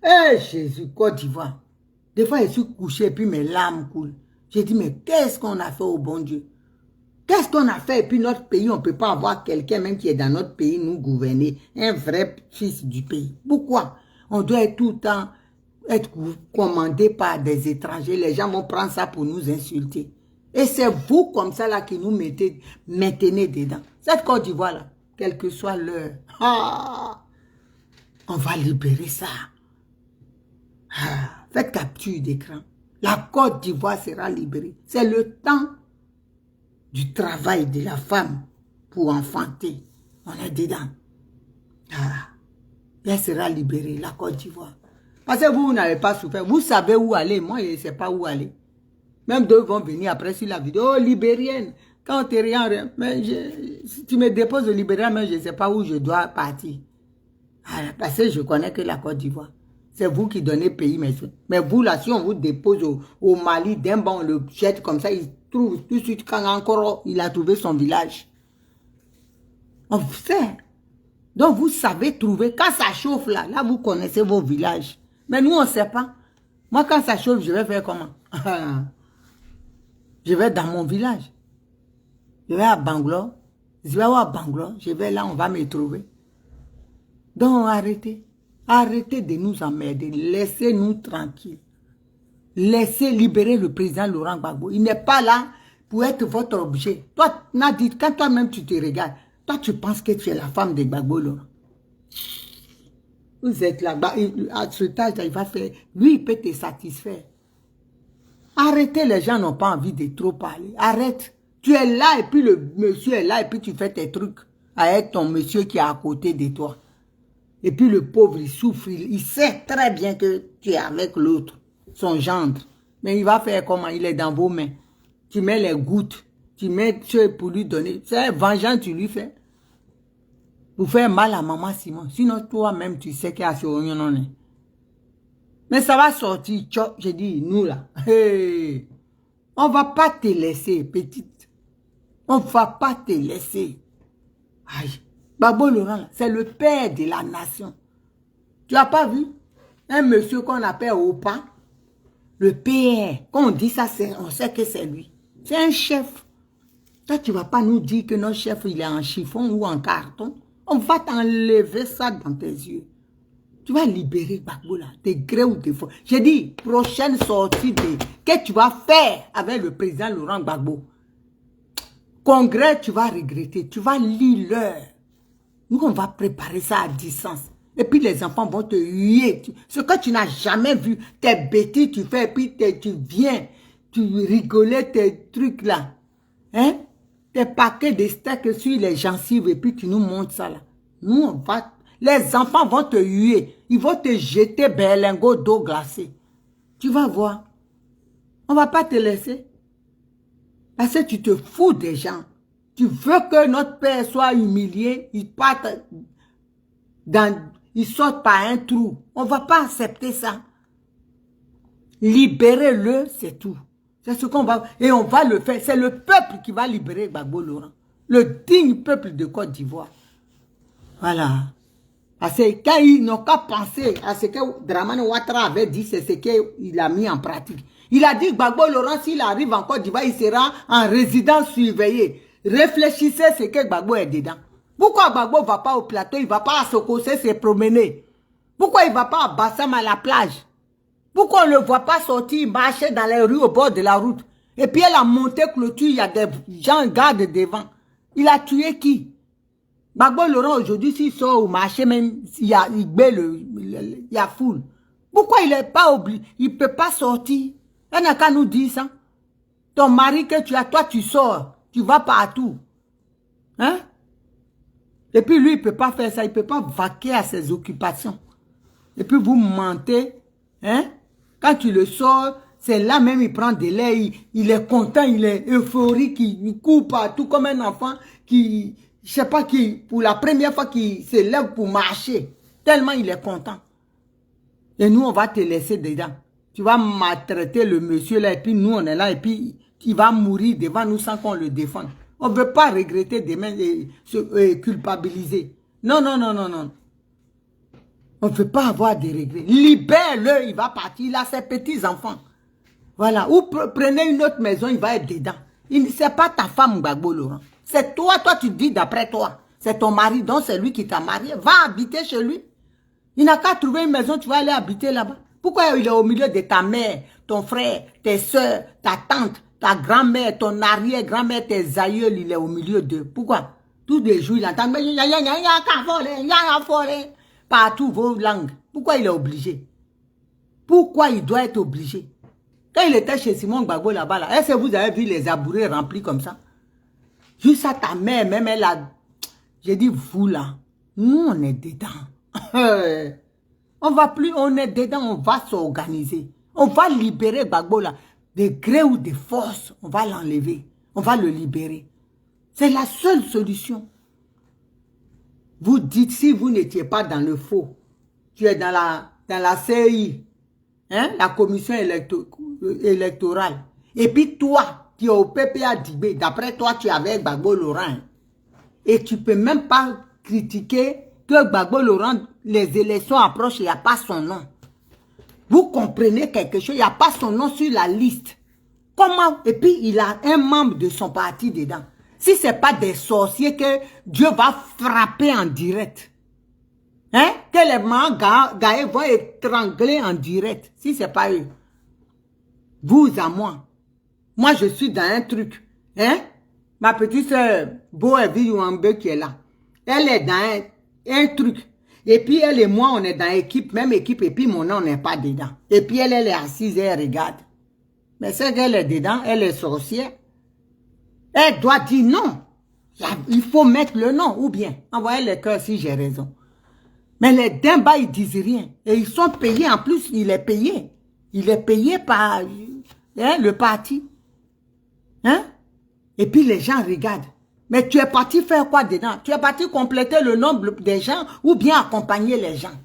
Eh Jésus, Côte d'Ivoire. Des fois, je suis couché et puis mes larmes coulent. J'ai dit, mais qu'est-ce qu'on a fait au bon Dieu? Qu'est-ce qu'on a fait? Et puis notre pays, on ne peut pas avoir quelqu'un même qui est dans notre pays, nous gouverner, un vrai fils du pays. Pourquoi? On doit être tout le temps être commandé par des étrangers. Les gens vont prendre ça pour nous insulter. Et c'est vous comme ça là qui nous maintenez dedans. Cette Côte d'Ivoire là, quelle que soit l'heure, on va libérer ça. Faites capture d'écran. La Côte d'Ivoire sera libérée. C'est le temps du travail de la femme pour enfanter. On est dedans. Elle sera libérée, la Côte d'Ivoire. Parce que vous n'avez pas souffert. Vous savez où aller. Moi, je ne sais pas où aller. Même deux vont venir après sur la vidéo. Oh, libérienne. Quand tu es rien, mais si tu me déposes au Libéria, mais je ne sais pas où je dois partir. Parce que je connais que la Côte d'Ivoire. C'est vous qui donnez pays, mais vous là, si on vous dépose au Mali, d'un banc, on le jette comme ça, il trouve tout de suite quand encore il a trouvé son village. On fait. Donc vous savez trouver. Quand ça chauffe là, vous connaissez vos villages. Mais nous, on ne sait pas. Moi, quand ça chauffe, je vais faire comment? Je vais dans mon village. Je vais à Bangalore. Je vais à Bangalore. Je vais là, on va me trouver. Donc, arrêtez. Arrêtez de nous emmerder. Laissez-nous tranquilles. Laissez libérer le président Laurent Gbagbo. Il n'est pas là pour être votre objet. Toi, Nadine, quand toi-même tu te regardes, toi, tu penses que tu es la femme de Gbagbo, Laurent. Vous êtes là, à ce âge, il va faire. Lui, il peut te satisfaire. Arrêtez, les gens n'ont pas envie de trop parler. Arrête. Tu es là et puis le monsieur est là et puis tu fais tes trucs avec ton monsieur qui est à côté de toi. Et puis le pauvre, il souffre. Il sait très bien que tu es avec l'autre, son gendre. Mais il va faire comment? Il est dans vos mains. Tu mets les gouttes. Tu mets pour lui donner. C'est vengeance tu lui fais. Pour faire mal à maman Simon. Sinon, toi-même, tu sais qu'il y a ce oignon. Mais ça va sortir. Je dis, nous là. Hey, on ne va pas te laisser, petite. On ne va pas te laisser. Aïe. Gbagbo Laurent, c'est le père de la nation. Tu n'as pas vu? Un monsieur qu'on appelle Opa. Le père. Quand on dit ça, on sait que c'est lui. C'est un chef. Toi, tu ne vas pas nous dire que notre chef, il est en chiffon ou en carton. On va t'enlever ça dans tes yeux. Tu vas libérer Gbagbo là, de gré ou de force. J'ai dit, prochaine sortie que tu vas faire avec le président Laurent Gbagbo. Congrès, tu vas regretter. Tu vas lire l'heure. Nous, on va préparer ça à distance. Et puis, les enfants vont te huer. Ce que tu n'as jamais vu, tes bêtises, tu fais, et puis tu viens, tu rigolais tes trucs là. Hein? Tes paquets de steaks sur les gencives, et puis tu nous montres ça là. Nous, on va... Les enfants vont te huer. Ils vont te jeter berlingot d'eau glacée. Tu vas voir. On ne va pas te laisser. Parce que tu te fous des gens. Tu veux que notre père soit humilié. Il saute par un trou. On ne va pas accepter ça. Libérez-le, c'est tout. C'est ce qu'on va... Et on va le faire. C'est le peuple qui va libérer Gbagbo Laurent. Le digne peuple de Côte d'Ivoire. Voilà. Parce que quand ils n'ont qu'à penser à ce que Dramane Ouattara avait dit, c'est ce qu'il a mis en pratique. Il a dit que Gbagbo Laurent, s'il arrive en Côte d'Ivoire, il sera en résidence surveillée. Réfléchissez ce que Gbagbo est dedans. Pourquoi Gbagbo ne va pas au plateau, il ne va pas à Sokosé se promener? Pourquoi il ne va pas à Bassam à la plage? Pourquoi on ne le voit pas sortir, marcher dans les rues au bord de la route? Et puis elle a monté clôture, il y a des gens gardent devant. Il a tué qui? Gbagbo Laurent aujourd'hui, s'il sort au marché, même il y a foule. Pourquoi il n'est pas obligé? Il ne peut pas sortir. Il n'a qu'à nous dire ça. Ton mari que tu as, toi tu sors, tu vas partout. Hein? Et puis lui, il ne peut pas faire ça, il ne peut pas vaquer à ses occupations. Et puis vous mentez. Hein? Quand tu le sors, c'est là même il prend de l'air, il est content, il est euphorique, il court partout comme un enfant qui... Je sais pas qui, pour la première fois qu'il se lève pour marcher, tellement il est content. Et nous, on va te laisser dedans. Tu vas maltraiter le monsieur là, et puis nous, on est là, et puis il va mourir devant nous sans qu'on le défende. On ne veut pas regretter demain et se culpabiliser. Non, non, non, non, non. On ne veut pas avoir de regrets. Libère-le, il va partir, il a ses petits-enfants. Voilà. Ou prenez une autre maison, il va être dedans. C'est pas ta femme, Gbagbo Laurent. C'est toi, tu dis d'après toi. C'est ton mari, donc c'est lui qui t'a marié. Va habiter chez lui. Il n'a qu'à trouver une maison, tu vas aller habiter là-bas. Pourquoi il est au milieu de ta mère, ton frère, tes soeurs, ta tante, ta grand-mère, ton arrière-grand-mère, tes aïeuls, il est au milieu d'eux. Pourquoi? Tous les jours, il entend, mais il y a volé, partout vos langues. Pourquoi il est obligé? Pourquoi il doit être obligé? Quand il était chez Simon Gbagbo là-bas, là, est-ce que vous avez vu les abourés remplis comme ça? Juste à ta mère, même elle a... J'ai dit, vous là, nous on est dedans. On va plus, on est dedans, on va s'organiser. On va libérer Gbagbo là. De gré ou de force, on va l'enlever. On va le libérer. C'est la seule solution. Vous dites, si vous n'étiez pas dans le faux, tu es dans la CI, hein, la commission électorale. Et puis toi, tu es au PPA Dibé. D'après toi, tu es avec Gbagbo Laurent. Et tu ne peux même pas critiquer que Gbagbo Laurent, les élections approchent, il n'y a pas son nom. Vous comprenez quelque chose, il n'y a pas son nom sur la liste. Comment? Et puis, il a un membre de son parti dedans. Si ce n'est pas des sorciers que Dieu va frapper en direct. Hein? Que les mains gaés vont étrangler en direct. Si ce n'est pas eux. Vous à moi. Moi, je suis dans un truc. Hein? Ma petite soeur, Boevi Ouambe qui est là. Elle est dans un truc. Et puis, elle et moi, on est dans l'équipe, même équipe, et puis mon nom n'est pas dedans. Et puis, elle est assise et elle regarde. Mais c'est qu'elle est dedans, elle est sorcière. Elle doit dire non. Il faut mettre le nom, ou bien envoyer les cœurs si j'ai raison. Mais les Demba, ils disent rien. Et ils sont payés, en plus, il est payé. Il est payé par le parti. Hein? Et puis les gens regardent. Mais tu es parti faire quoi dedans? Tu es parti compléter le nombre des gens ou bien accompagner les gens?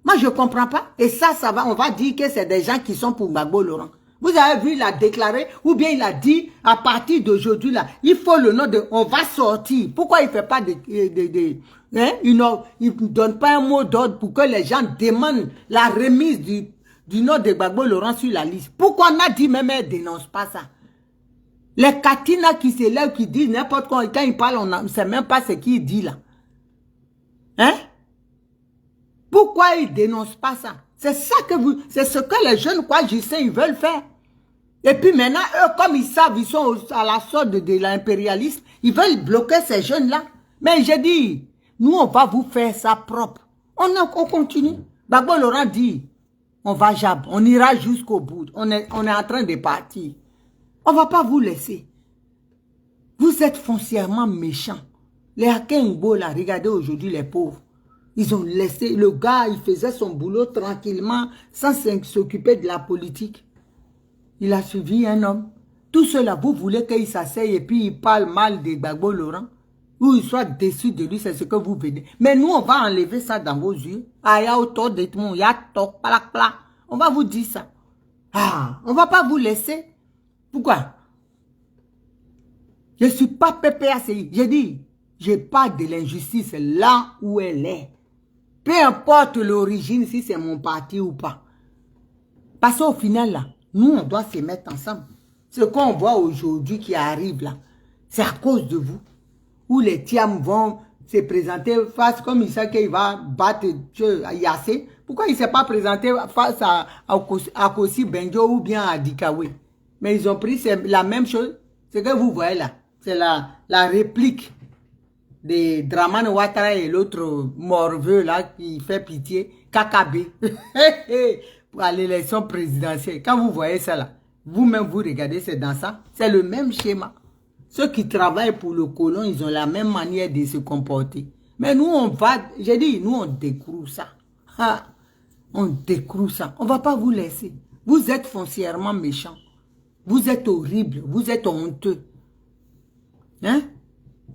Moi, je ne comprends pas. Et ça va, on va dire que c'est des gens qui sont pour Gbagbo Laurent. Vous avez vu, il a déclaré, ou bien il a dit, à partir d'aujourd'hui, là, il faut le nom de, on va sortir. Pourquoi il ne fait pas hein? Il ne donne pas un mot d'ordre pour que les gens demandent la remise du nom de Gbagbo Laurent sur la liste? Pourquoi on a dit même, elle ne dénonce pas ça? Les Katina qui s'élèvent, qui disent n'importe quoi, quand ils parlent, on ne sait même pas ce qu'ils disent là. Hein? Pourquoi ils ne dénoncent pas ça? C'est ça que c'est ce que les jeunes, quoi, je sais, ils veulent faire. Et puis maintenant, eux, comme ils savent, ils sont à la sorte de l'impérialisme, ils veulent bloquer ces jeunes-là. Mais j'ai dit, nous, on va vous faire ça propre. On continue. Gbagbo Laurent dit, on ira jusqu'au bout. On est en train de partir. On ne va pas vous laisser. Vous êtes foncièrement méchants. Les Akengbo, là, regardez aujourd'hui les pauvres. Ils ont laissé, le gars, il faisait son boulot tranquillement, sans s'occuper de la politique. Il a suivi un homme. Tout cela, vous voulez qu'il s'asseye et puis il parle mal de Gbagbo Laurent, ou il soit déçu de lui, c'est ce que vous venez. Mais nous, on va enlever ça dans vos yeux. Ah, ya auto de tout, ya toc, plak, plak. On va vous dire ça. Ah, on ne va pas vous laisser. Pourquoi? Je ne suis pas PPACI. J'ai dit, je parle de l'injustice là où elle est. Peu importe l'origine, si c'est mon parti ou pas. Parce qu'au final, là, nous, on doit se mettre ensemble. Ce qu'on voit aujourd'hui qui arrive là, c'est à cause de vous. Où les Tiam vont se présenter face, comme il sait qu'il va battre Yassé. Pourquoi il ne s'est pas présenté face à Kossi Benjo ou bien à Dikawe? Mais ils ont pris la même chose. Ce que vous voyez là, c'est la réplique de Dramane Ouattara et l'autre morveux là qui fait pitié, Kakabe, pour l'élection présidentielle. Quand vous voyez ça là, vous-même vous regardez, c'est dans ça. C'est le même schéma. Ceux qui travaillent pour le colon, ils ont la même manière de se comporter. Mais nous, on va, j'ai dit, nous, on découvre ça. Ah, on découvre ça. On ne va pas vous laisser. Vous êtes foncièrement méchants. Vous êtes horrible, vous êtes honteux. Hein?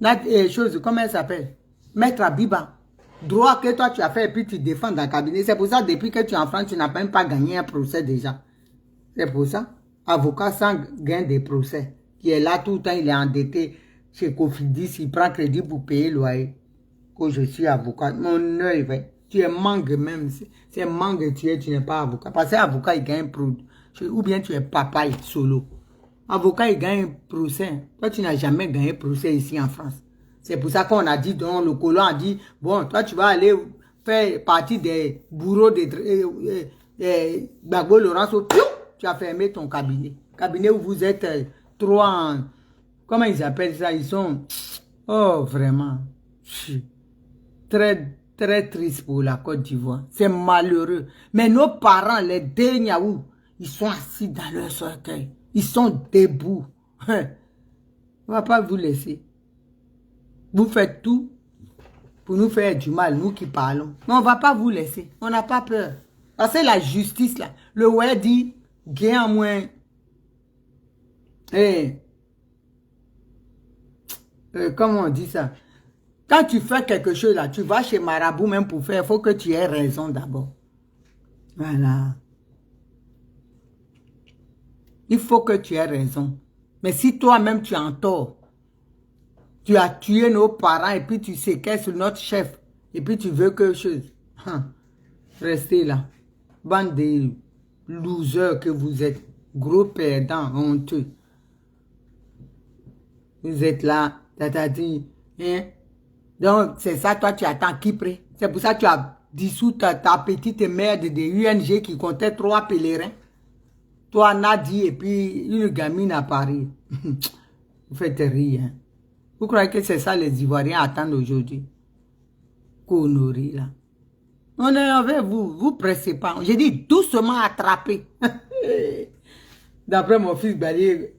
La chose, comment elle s'appelle? Maître Abiba. Droit que toi tu as fait et puis tu défends dans le cabinet. C'est pour ça, depuis que tu es en France, tu n'as même pas gagné un procès déjà. C'est pour ça. Avocat sans gain de procès. Qui est là tout le temps, il est endetté chez Cofidis, il prend crédit pour payer le loyer. Que je suis avocat. Mon œil, tu es mangue même. C'est mangue tu n'es pas avocat. Parce que avocat, il gagne produit. Ou bien tu es papa solo. avocat, il gagne un procès. Toi, tu n'as jamais gagné un procès ici en France. C'est pour ça qu'on a dit, donc, le colon a dit, bon, toi, tu vas aller faire partie des bourreaux de Gbagbo Laurent, tu as fermé ton cabinet. Cabinet où vous êtes trois en... Comment ils appellent ça? Ils sont... Oh, vraiment. Très, très triste pour la Côte d'Ivoire. C'est malheureux. Mais nos parents, les Deniaou, ils sont assis dans leur cercueil. Ils sont debout. On ne va pas vous laisser. Vous faites tout pour nous faire du mal, nous qui parlons. Mais on ne va pas vous laisser. On n'a pas peur. Parce que la justice, là, le ouais dit, gain moins. Comment on dit ça? Quand tu fais quelque chose là, tu vas chez Marabout même pour faire, il faut que tu aies raison d'abord. Voilà. Il faut que tu aies raison. Mais si toi-même tu es en tort, tu as tué nos parents et puis tu séquestres notre chef et puis tu veux quelque chose. Restez là. Bande de losers que vous êtes. Gros perdants, honteux. Vous êtes là, t'as dit, hein? Donc, c'est ça, toi, tu attends qui prête. C'est pour ça que tu as dissous ta petite mère de UNG qui comptait 3 pèlerins. Toi, Nadi, et puis une gamine à Paris. Vous faites rire. Hein? Vous croyez que c'est ça les Ivoiriens attendent aujourd'hui? Conneries, là. On est avec vous, vous pressez pas. J'ai dit doucement attraper. D'après mon fils Balier,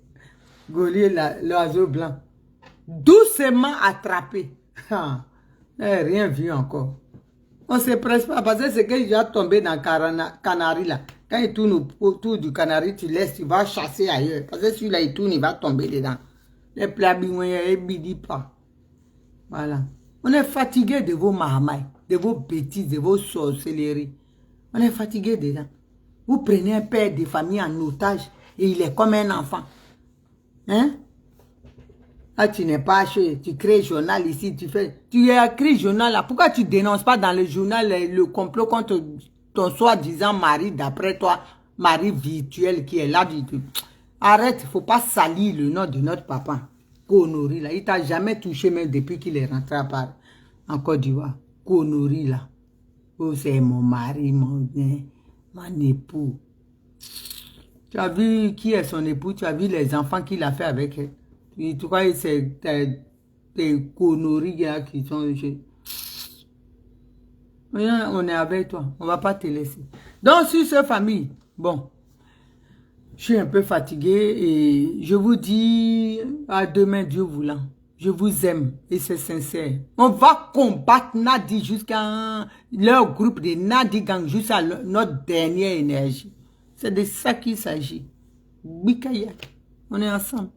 Gaulier, l'oiseau blanc. Doucement attraper. Rien vu encore. On se presse pas parce que c'est que j'ai tombé dans Canari là. Quand il tourne autour du Canari, tu laisses, tu vas chasser ailleurs. Parce que celui-là, il tourne, il va tomber dedans. Les plats il bidit pas. Voilà. On est fatigué de vos marmailles, de vos bêtises, de vos sorcelleries. On est fatigué dedans. Vous prenez un père de famille en otage et il est comme un enfant. Hein? Ah, tu n'es pas acheté, tu crées journal ici, tu as écrit journal là. Pourquoi tu dénonces pas dans le journal le complot contre ton soi-disant mari, d'après toi, mari virtuel qui est là? Arrête, il ne faut pas salir le nom de notre papa. Connerie là, il t'a jamais touché même depuis qu'il est rentré en Côte d'Ivoire. Connerie là. Oh, c'est mon mari, mon époux. Tu as vu qui est son époux, tu as vu les enfants qu'il a fait avec elle. Tu crois que c'est des conneries là, qui sont... On est avec toi, on ne va pas te laisser. Donc, sur cette famille, bon, je suis un peu fatigué et je vous dis à demain, Dieu voulant. Je vous aime et c'est sincère. On va combattre Nadi jusqu'à leur groupe de Nadi Gang, jusqu'à notre dernière énergie. C'est de ça qu'il s'agit. Bikaya, on est ensemble.